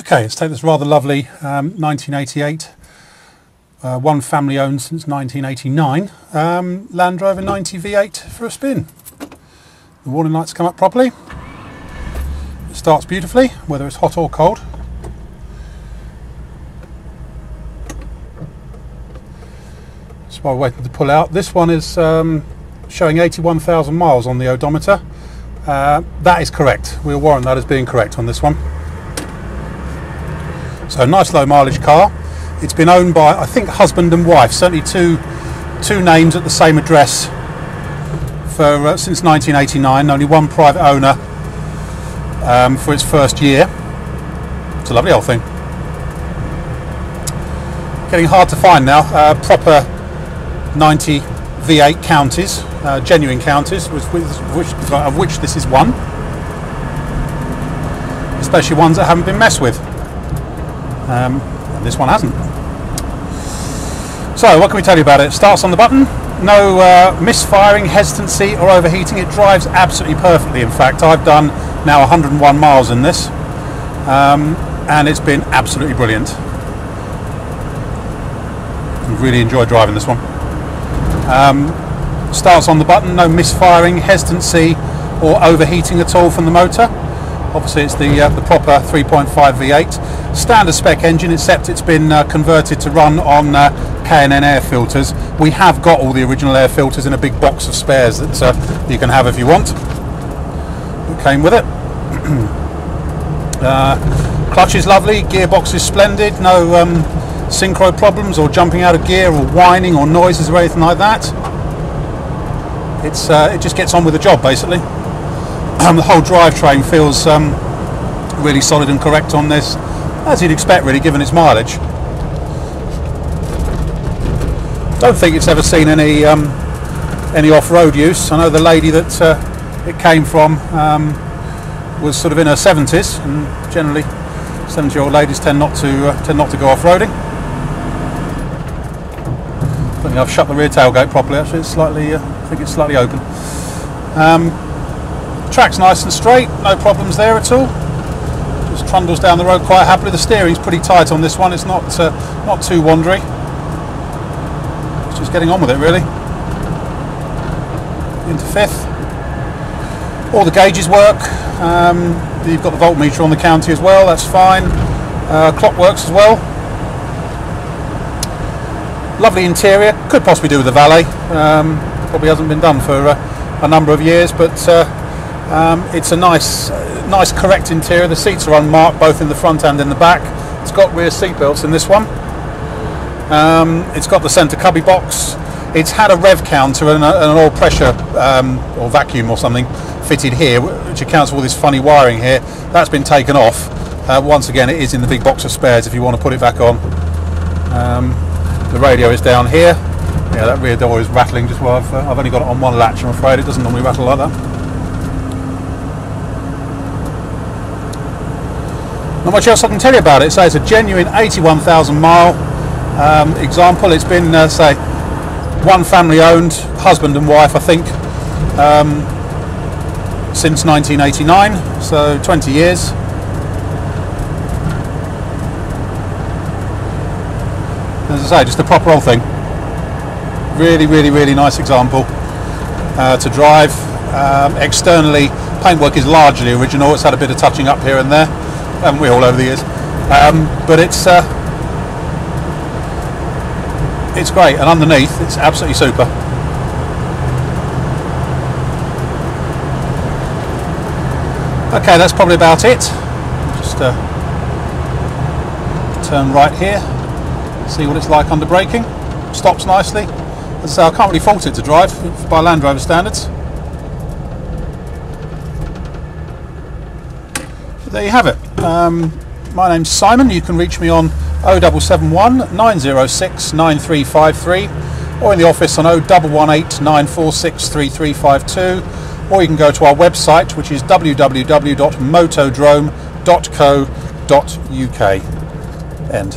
Okay, let's take this rather lovely 1988, one family owned since 1989, Land Rover 90 V8 for a spin. The warning lights come up properly. It starts beautifully, whether it's hot or cold. Just while waiting to pull out, this one is showing 81,000 miles on the odometer. That is correct. We'll warrant that as being correct on this one. So nice low mileage car. It's been owned by, I think, husband and wife, certainly two names at the same address for since 1989. Only one private owner for its first year. It's a lovely old thing. Getting hard to find now. Proper 90 V8 counties, genuine counties, of which this is one. Especially ones that haven't been messed with. And this one hasn't. So what can we tell you about it? It starts on the button. No misfiring, hesitancy or overheating. It drives absolutely perfectly. In fact, I've done now 101 miles in this, and it's been absolutely brilliant. I've really enjoyed driving this one. Starts on the button. No misfiring, hesitancy or overheating at all from the motor. Obviously it's the proper 3.5 V8 standard spec engine, except it's been converted to run on K&N air filters. We have got all the original air filters in a big box of spares that you can have if you want. It came with it. Clutch is lovely, gearbox is splendid, no synchro problems or jumping out of gear or whining or noises or anything like that. It just gets on with the job basically. The whole drivetrain feels really solid and correct on this, as you'd expect really given its mileage. Don't think it's ever seen any off-road use. I know the lady that it came from was sort of in her 70s, and generally 70-year-old ladies tend not to go off-roading. I think I've shut the rear tailgate properly. Actually, it's slightly. I think it's slightly open. Track's nice and straight, no problems there at all. Just trundles down the road quite happily. The steering's pretty tight on this one. It's not too wandery. It's just getting on with it really. Into fifth. All the gauges work. You've got the voltmeter on the county as well. That's fine. Clock works as well. Lovely interior. Could possibly do with the valet. Probably hasn't been done for a number of years, but it's a nice correct interior. The seats are unmarked both in the front and in the back. It's got rear seat belts in this one. It's got the centre cubby box. It's had a rev counter and an oil pressure or vacuum or something fitted here, which accounts for all this funny wiring here. That's been taken off. Once again, it is in the big box of spares if you want to put it back on. The radio is down here. Yeah, that rear door is rattling just while I've only got it on one latch, I'm afraid. It doesn't normally rattle like that. Not much else I can tell you about it. So it's a genuine 81,000 mile example. It's been, say, one family owned, husband and wife, I think, since 1989, so 20 years. As I say, just a proper old thing. Really, really, really nice example to drive. Externally, paintwork is largely original. It's had a bit of touching up here and there, haven't we, all over the years? But it's great, and underneath, it's absolutely super. Okay, that's probably about it. Just turn right here, see what it's like under braking. Stops nicely. As I say, I can't really fault it to drive by Land Rover standards. But there you have it. My name's Simon. You can reach me on 0771 906 9353 or in the office on 0118 946 3352, or you can go to our website, which is www.motodrome.co.uk. End.